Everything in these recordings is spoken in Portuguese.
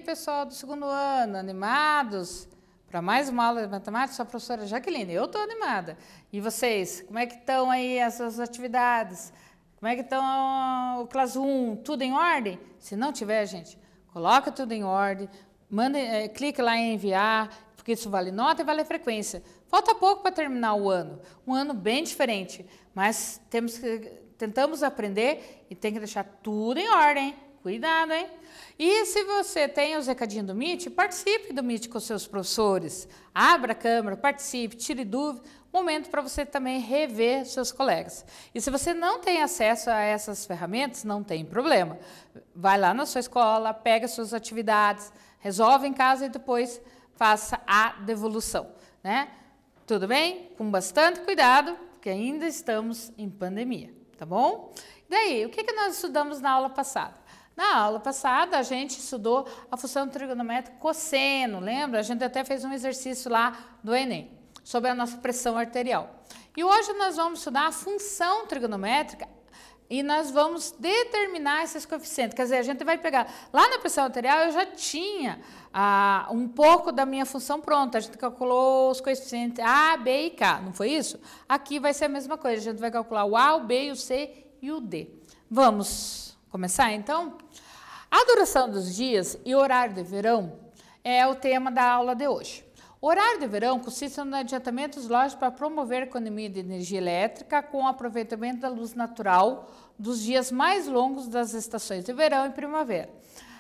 pessoal do segundo ano, animados para mais uma aula de matemática? Sou a professora Jaqueline, eu estou animada. E vocês, como é que estão aí as suas atividades? Como é que estão o Class 1? Tudo em ordem? Se não tiver, gente, coloca tudo em ordem, manda, clica lá em enviar, porque isso vale nota e vale frequência. Falta pouco para terminar o ano, um ano bem diferente, mas tentamos aprender e tem que deixar tudo em ordem, cuidado, hein? E se você tem os recadinhos do Meet, participe do Meet com seus professores, abra a câmera, participe, tire dúvida, momento para você também rever seus colegas. E se você não tem acesso a essas ferramentas, não tem problema. Vai lá na sua escola, pega suas atividades, resolve em casa e depois faça a devolução, né? Tudo bem? Com bastante cuidado, porque ainda estamos em pandemia, tá bom? E daí, o que nós estudamos na aula passada? Na aula passada, a gente estudou a função trigonométrica cosseno, lembra? A gente até fez um exercício lá do Enem, sobre a nossa pressão arterial. E hoje nós vamos estudar a função trigonométrica e nós vamos determinar esses coeficientes. Quer dizer, a gente vai pegar... Lá na pressão arterial eu já tinha um pouco da minha função pronta. A gente calculou os coeficientes A, B e K, não foi isso? Aqui vai ser a mesma coisa. A gente vai calcular o A, o B, o C e o D. Vamos começar, então? A duração dos dias e horário de verão é o tema da aula de hoje. O horário de verão consiste em adiantamentos lógicos para promover a economia de energia elétrica com o aproveitamento da luz natural dos dias mais longos das estações de verão e primavera.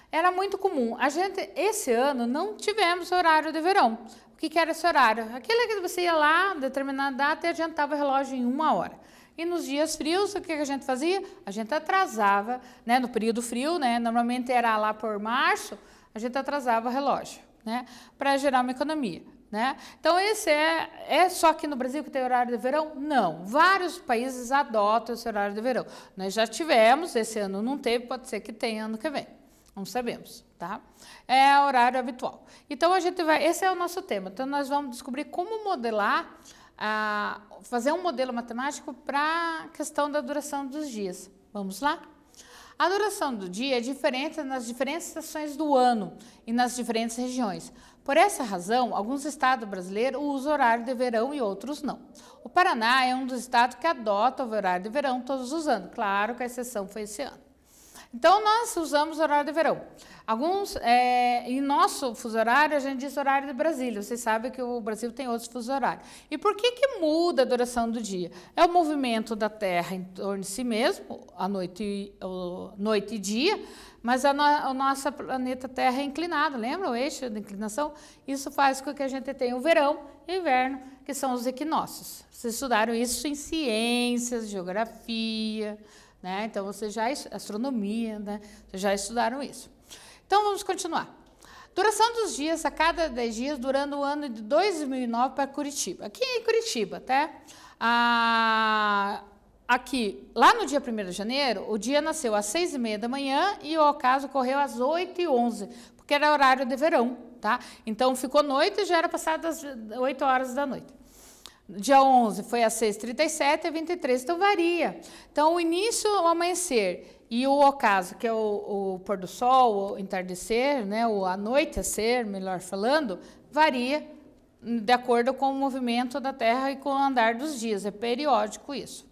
Era muito comum. A gente, esse ano, não tivemos horário de verão. O que era esse horário? Aquele que você ia lá, determinada data, e adiantava o relógio em 1 hora. E nos dias frios, o que a gente fazia? A gente atrasava, né, no período frio, né, normalmente era lá por março, a gente atrasava o relógio, né, para gerar uma economia, né? Então, esse é só aqui no Brasil que tem horário de verão? Não. Vários países adotam esse horário de verão. Nós já tivemos, esse ano não teve, pode ser que tenha ano que vem. Não sabemos, tá? É horário habitual. Então, a gente vai... Esse é o nosso tema. Então, nós vamos descobrir como modelar... fazer um modelo matemático para a questão da duração dos dias. Vamos lá? A duração do dia é diferente nas diferentes estações do ano e nas diferentes regiões. Por essa razão, alguns estados brasileiros usam horário de verão e outros não. O Paraná é um dos estados que adota o horário de verão todos os anos. Claro que a exceção foi esse ano. Então, nós usamos horário de verão. Em nosso fuso horário, a gente diz horário de Brasília. Vocês sabem que o Brasil tem outros fuso horários. E por que muda a duração do dia? É o movimento da Terra em torno de si mesmo, noite e dia, mas o nosso planeta Terra é inclinado, lembra o eixo de inclinação? Isso faz com que a gente tenha o verão e o inverno, que são os equinócios. Vocês estudaram isso em ciências, geografia... né? Então, vocês já... astronomia, né? Vocês já estudaram isso. Então, vamos continuar. Duração dos dias a cada 10 dias durante o ano de 2009 para Curitiba. Aqui em Curitiba, tá? Aqui, lá no dia 1º de janeiro, o dia nasceu às 6h30 da manhã e o ocaso ocorreu às 8h11, porque era horário de verão, tá? Então, ficou noite e já era passado as 8 horas da noite. Dia 11 foi às 6h37 e 23, então varia. Então, o início, o amanhecer e o ocaso, que é o pôr do sol, o entardecer, né, o anoitecer, melhor falando, varia de acordo com o movimento da Terra e com o andar dos dias, é periódico isso.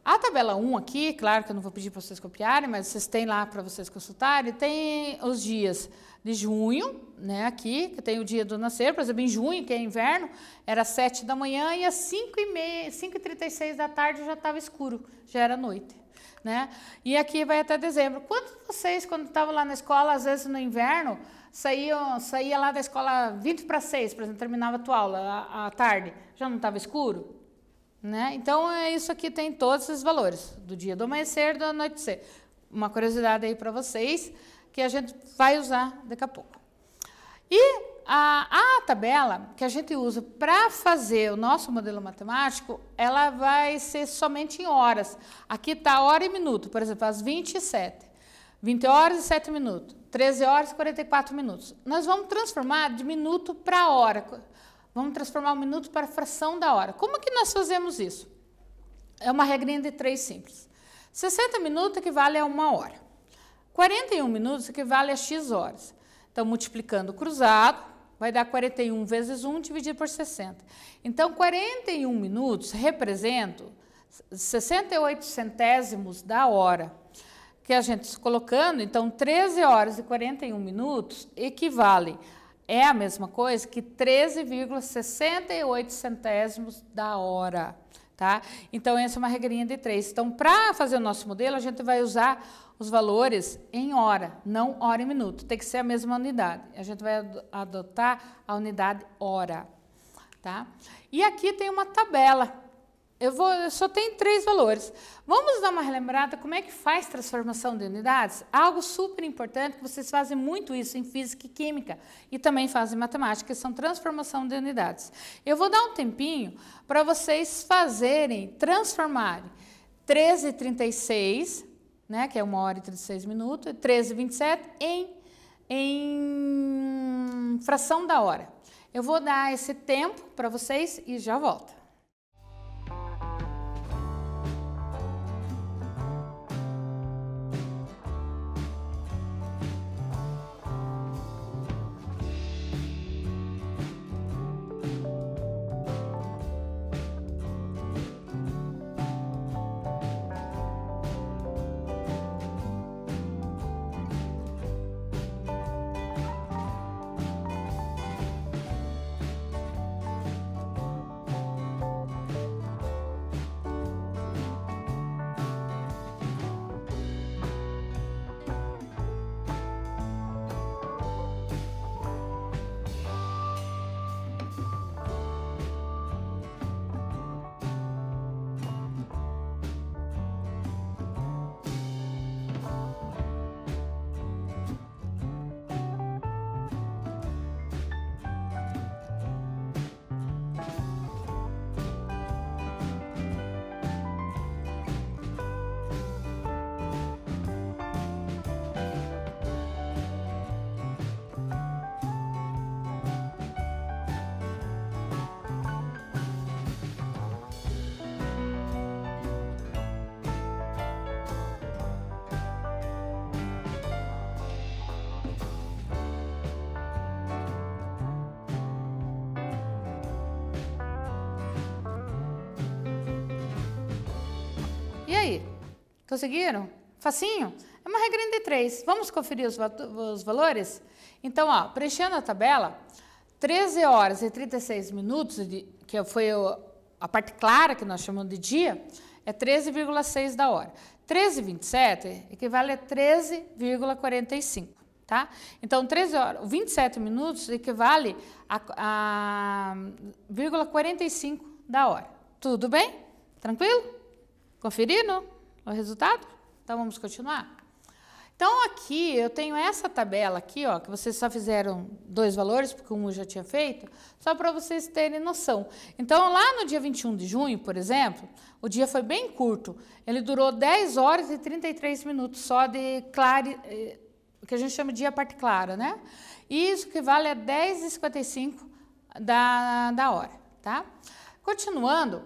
A tabela 1 aqui, claro que eu não vou pedir para vocês copiarem, mas vocês têm lá para vocês consultarem, tem os dias de junho, né, aqui, que tem o dia do nascer, por exemplo, em junho, que é inverno, era 7 da manhã e às 5h36 da tarde já estava escuro, já era noite, né? E aqui vai até dezembro. Quantos de vocês, quando estavam lá na escola, às vezes no inverno, saía lá da escola 5h20 por exemplo, terminava a tua aula à tarde, já não estava escuro? Né? Então, isso aqui tem todos esses valores, do dia do amanhecer e do anoitecer. Uma curiosidade aí para vocês, que a gente vai usar daqui a pouco. E a tabela que a gente usa para fazer o nosso modelo matemático, ela vai ser somente em horas. Aqui está hora e minuto, por exemplo, às 27. 20 horas e 7 minutos, 13 horas e 44 minutos. Nós vamos transformar de minuto para hora. Vamos transformar o minuto para a fração da hora. Como que nós fazemos isso? É uma regrinha de 3 simples. 60 minutos equivale a 1 hora. 41 minutos equivale a X horas. Então, Então, multiplicando o cruzado, vai dar 41 vezes 1 dividido por 60. Então, 41 minutos representam 68 centésimos da hora. Que a gente colocando, então, 13 horas e 41 minutos equivale, é a mesma coisa que 13,68 centésimos da hora, tá? Então, essa é uma regrinha de 3. Então, para fazer o nosso modelo, a gente vai usar os valores em hora, não hora e minuto. Tem que ser a mesma unidade. A gente vai adotar a unidade hora, tá? E aqui tem uma tabela. Eu só tenho 3 valores. Vamos dar uma relembrada como é que faz transformação de unidades? Algo super importante, que vocês fazem muito isso em física e química, e também fazem em matemática, que são transformação de unidades. Eu vou dar um tempinho para vocês transformarem 13,36, né, que é 1 hora e 36 minutos, 13,27 em fração da hora. Eu vou dar esse tempo para vocês e já volto. E aí, conseguiram? Facinho? É uma regrinha de 3. Vamos conferir os valores? Então, ó, preenchendo a tabela, 13 horas e 36 minutos, que foi a parte clara que nós chamamos de dia, é 13,6 da hora. 13,27 equivale a 13,45, tá? Então, 13 horas, 27 minutos equivale a 0,45 da hora. Tudo bem? Tranquilo? Conferiram o resultado? Então, vamos continuar? Então, aqui, eu tenho essa tabela aqui, ó, que vocês só fizeram 2 valores, porque um eu já tinha feito, só para vocês terem noção. Então, lá no dia 21 de junho, por exemplo, o dia foi bem curto. Ele durou 10 horas e 33 minutos só de o que a gente chama de dia parte clara, né? E isso equivale a 10h55 da hora, tá? Continuando,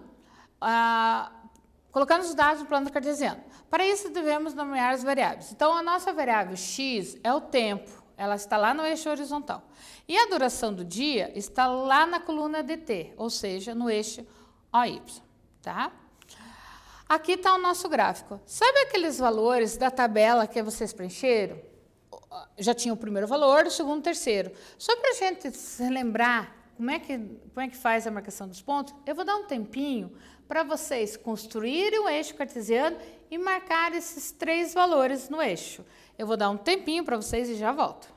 colocando os dados no plano cartesiano. Para isso, devemos nomear as variáveis. Então, a nossa variável x é o tempo, ela está lá no eixo horizontal. E a duração do dia está lá na coluna de t, ou seja, no eixo OY, tá? Aqui está o nosso gráfico. Sabe aqueles valores da tabela que vocês preencheram? Já tinha o primeiro valor, o segundo, o terceiro. Só para a gente se lembrar como é que faz a marcação dos pontos, eu vou dar um tempinho para vocês construírem o eixo cartesiano e marcar esses 3 valores no eixo. Eu vou dar um tempinho para vocês e já volto.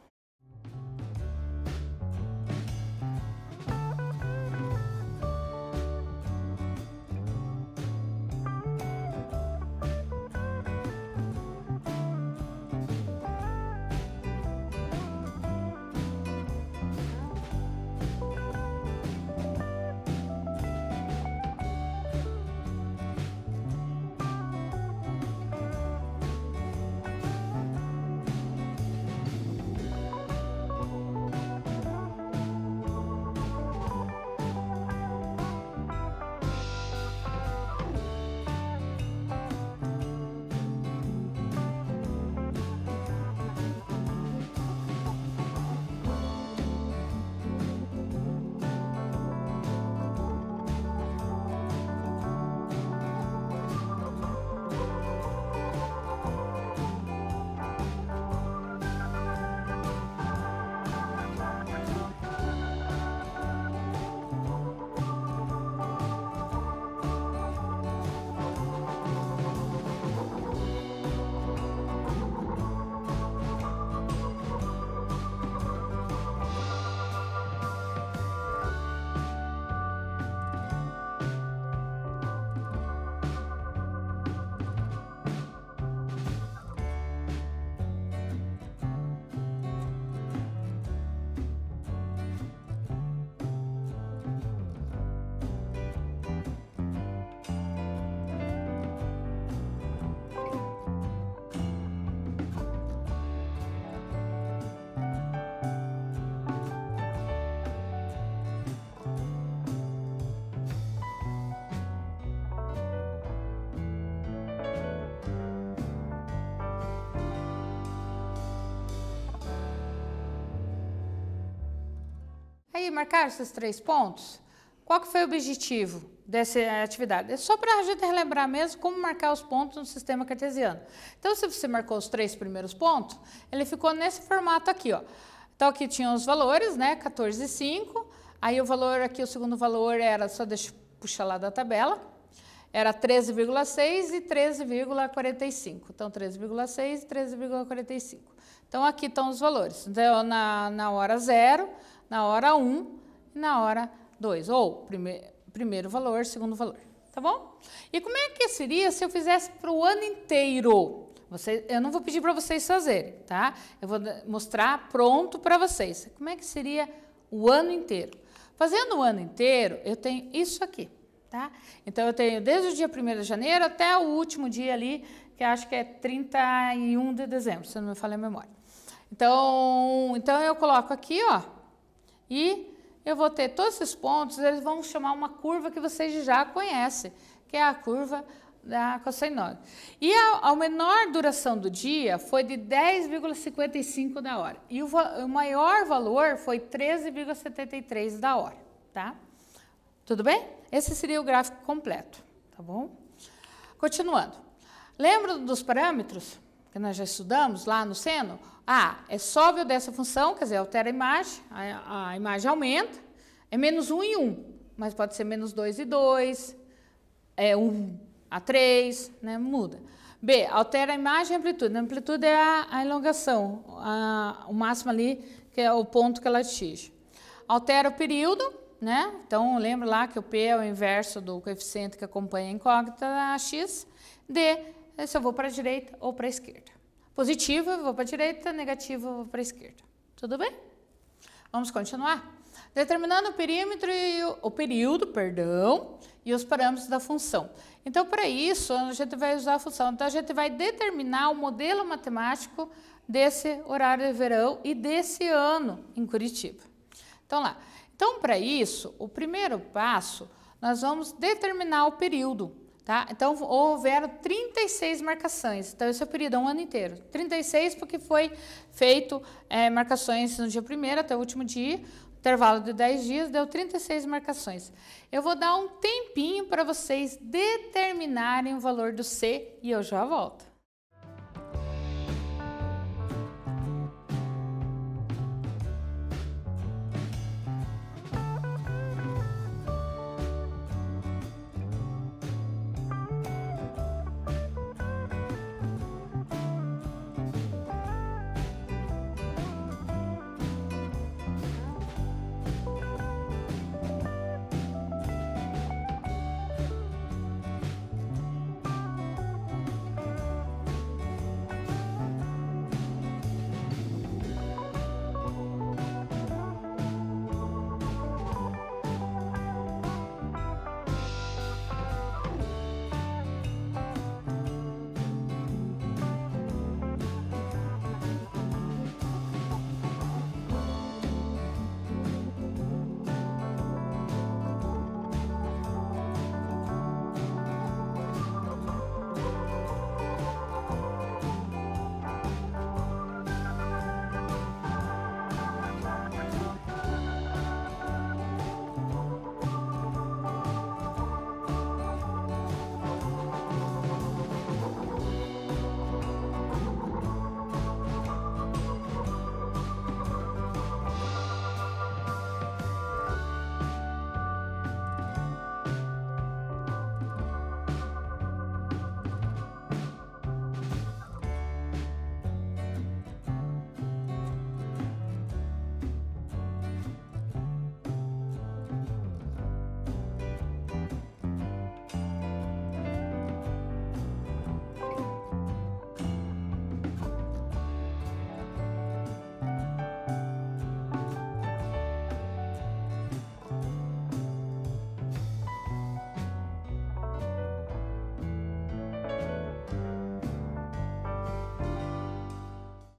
Aí, marcaram esses 3 pontos? Qual que foi o objetivo dessa atividade? É só para a gente relembrar mesmo como marcar os pontos no sistema cartesiano. Então, se você marcou os 3 primeiros pontos, ele ficou nesse formato aqui, ó. Então, aqui tinham os valores, né? 14 e 5. Aí, o valor aqui, o segundo valor era, só deixa eu puxar lá da tabela, era 13,6 e 13,45. Então, 13,6 e 13,45. Então, aqui estão os valores. Então, na hora 0, na hora 1 e na hora 2. Ou primeiro valor, segundo valor. Tá bom? E como é que seria se eu fizesse para o ano inteiro? Eu não vou pedir para vocês fazerem, tá? Eu vou mostrar pronto para vocês. Como é que seria o ano inteiro? Fazendo o ano inteiro, eu tenho isso aqui, tá? Então, eu tenho desde o dia 1º de janeiro até o último dia ali, que acho que é 31 de dezembro, se não me falha a memória. Então eu coloco aqui, ó, e eu vou ter todos esses pontos, eles vão chamar uma curva que vocês já conhecem, que é a curva da cossenoide. E a menor duração do dia foi de 10,55 da hora. E o maior valor foi 13,73 da hora, tá? Tudo bem? Esse seria o gráfico completo, tá bom? Continuando. Lembra dos parâmetros que nós já estudamos lá no seno? É sobe ou desce a função, quer dizer, altera a imagem, a imagem aumenta, é menos 1 e 1, mas pode ser menos 2 e 2, 1 a 3, né, muda. B, altera a imagem e a amplitude. A amplitude é a elongação, o máximo ali, que é o ponto que ela atinge. Altera o período, né? Então, lembra lá que o P é o inverso do coeficiente que acompanha a incógnita x. D, se eu vou para a direita ou para a esquerda. Positivo, eu vou para a direita, negativo, eu vou para a esquerda. Tudo bem? Vamos continuar? Determinando o perímetro e o período, e os parâmetros da função. Então, para isso, a gente vai usar a função. Então, a gente vai determinar o modelo matemático desse horário de verão e desse ano em Curitiba. Então, lá. Então, para isso, o primeiro passo, nós vamos determinar o período. Tá? Então, houveram 36 marcações. Então, esse é o período, é um ano inteiro. 36 porque foi feito marcações no dia 1º até o último dia, intervalo de 10 dias, deu 36 marcações. Eu vou dar um tempinho para vocês determinarem o valor do C e eu já volto.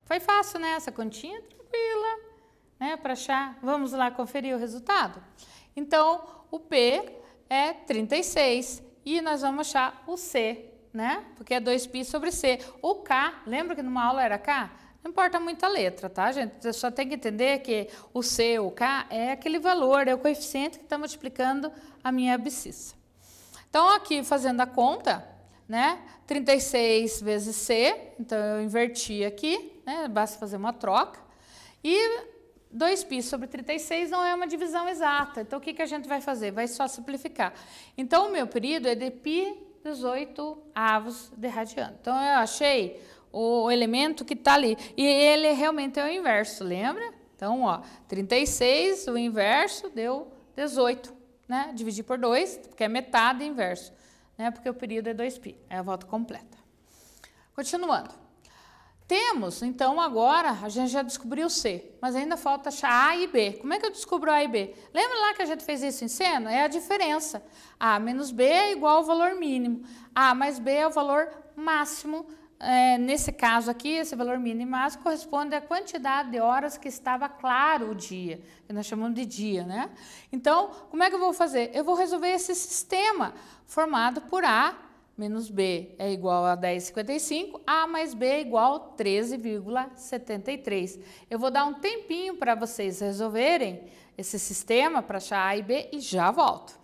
Foi fácil, né? Essa continha tranquila, né? Para achar. Vamos lá conferir o resultado? Então, o P é 36 e nós vamos achar o C, né? Porque é 2π sobre C. O K, lembra que numa aula era K? Não importa muito a letra, tá, gente? Você só tem que entender que o C, o K, é aquele valor, é o coeficiente que está multiplicando a minha abscissa. Então, aqui, fazendo a conta, né? 36 vezes C, então eu inverti aqui, né? Basta fazer uma troca. E 2π sobre 36 não é uma divisão exata. Então, o que a gente vai fazer? Vai só simplificar. Então, o meu período é de π 18 avos de radiano. Então, eu achei o elemento que está ali. E ele realmente é o inverso, lembra? Então, ó, 36, o inverso deu 18, né? Dividir por 2, porque é metade inverso, né? Porque o período é 2π. É a volta completa. Continuando. Temos, então, agora, a gente já descobriu C, mas ainda falta achar A e B. Como é que eu descubro A e B? Lembra lá que a gente fez isso em seno? É a diferença. A menos B é igual ao valor mínimo. A mais B é o valor máximo. Nesse caso aqui, esse valor mínimo e máximo corresponde à quantidade de horas que estava claro o dia, que nós chamamos de dia, né? Então, como é que eu vou fazer? Eu vou resolver esse sistema formado por A menos B é igual a 10,55, A mais B é igual a 13,73. Eu vou dar um tempinho para vocês resolverem esse sistema para achar A e B e já volto.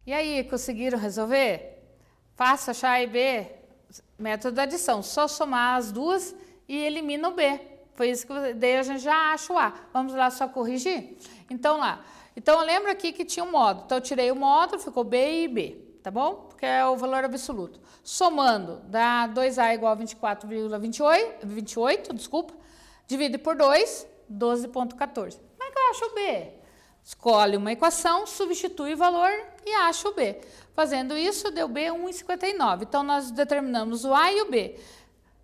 E aí, conseguiram resolver? Fácil achar A e B? Método da adição, só somar as duas e elimina o B. Foi isso que daí a gente já acha o A. Vamos lá só corrigir? Então lá. Então lembra aqui que tinha um módulo. Então eu tirei o módulo, ficou B e B, tá bom? Porque é o valor absoluto. Somando, dá 2A igual a 24,28, desculpa. Divide por 2, 12,14. Como é que eu acho o B? Escolhe uma equação, substitui o valor e acha o B. Fazendo isso, deu B 1,59. Então, nós determinamos o A e o B.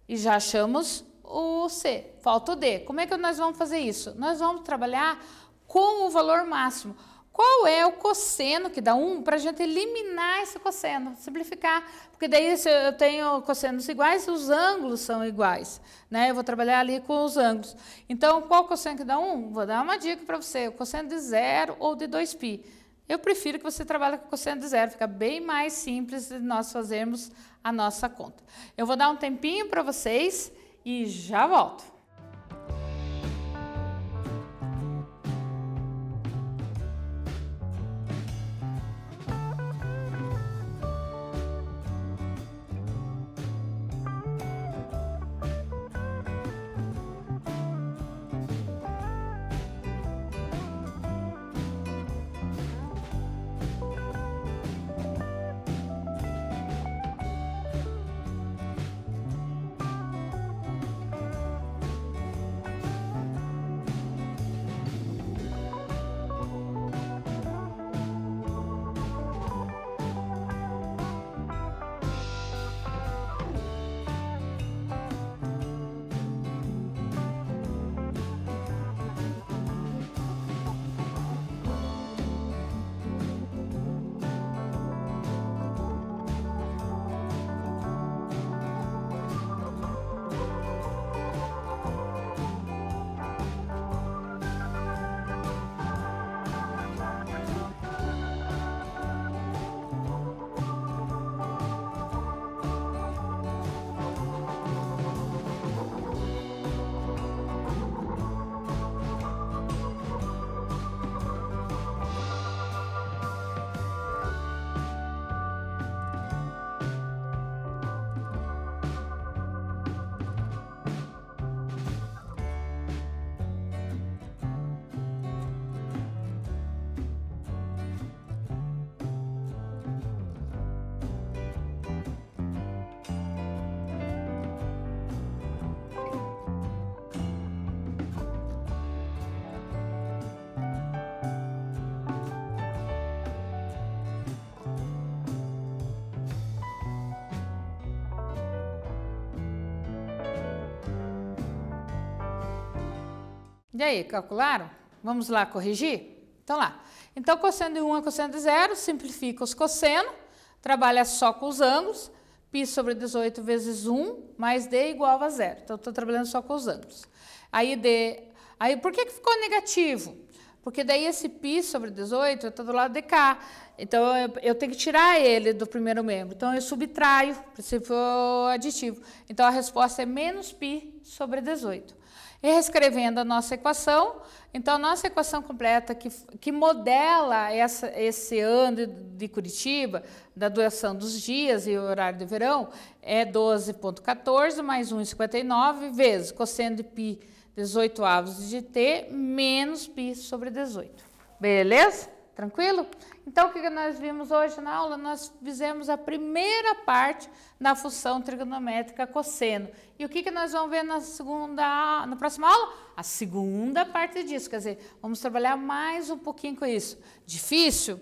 E já achamos o C. Falta o D. Como é que nós vamos fazer isso? Nós vamos trabalhar com o valor máximo. Qual é o cosseno que dá 1 para a gente eliminar esse cosseno? Simplificar. Porque daí, se eu tenho cossenos iguais, os ângulos são iguais, né? Eu vou trabalhar ali com os ângulos. Então, qual cosseno que dá 1? Vou dar uma dica para você. O cosseno de 0 ou de 2π. Eu prefiro que você trabalhe com o cosseno de 0. Fica bem mais simples de nós fazermos a nossa conta. Eu vou dar um tempinho para vocês e já volto. E aí, calcularam? Vamos lá corrigir? Então lá. Então, cosseno de 1 é cosseno de 0, simplifica os cossenos, trabalha só com os ângulos, π sobre 18 vezes 1 mais d igual a 0. Então, estou trabalhando só com os ângulos. Aí, por que ficou negativo? Porque daí esse π sobre 18 está do lado de cá. Então, eu tenho que tirar ele do primeiro membro. Então, eu subtraio o princípio aditivo. Então, a resposta é menos π sobre 18. E reescrevendo a nossa equação, então a nossa equação completa que modela esse ano de Curitiba, da duração dos dias e o horário de verão, é 12,14 mais 1,59 vezes cosseno de π 18 avos de t menos π sobre 18. Beleza? Tranquilo? Então, o que nós vimos hoje na aula? Nós fizemos a primeira parte da função trigonométrica cosseno. E o que nós vamos ver na próxima aula? A segunda parte disso, quer dizer, vamos trabalhar mais um pouquinho com isso. Difícil?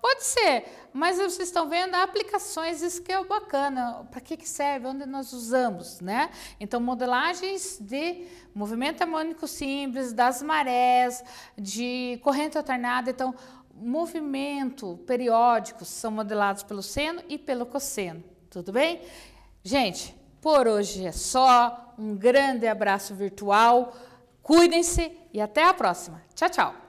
Pode ser, mas vocês estão vendo aplicações, isso que é bacana. Para que serve? Onde nós usamos, né? Então, modelagens de movimento harmônico simples, das marés, de corrente alternada. Então, movimento periódicos são modelados pelo seno e pelo cosseno. Tudo bem? Gente, por hoje é só. Um grande abraço virtual. Cuidem-se e até a próxima. Tchau, tchau.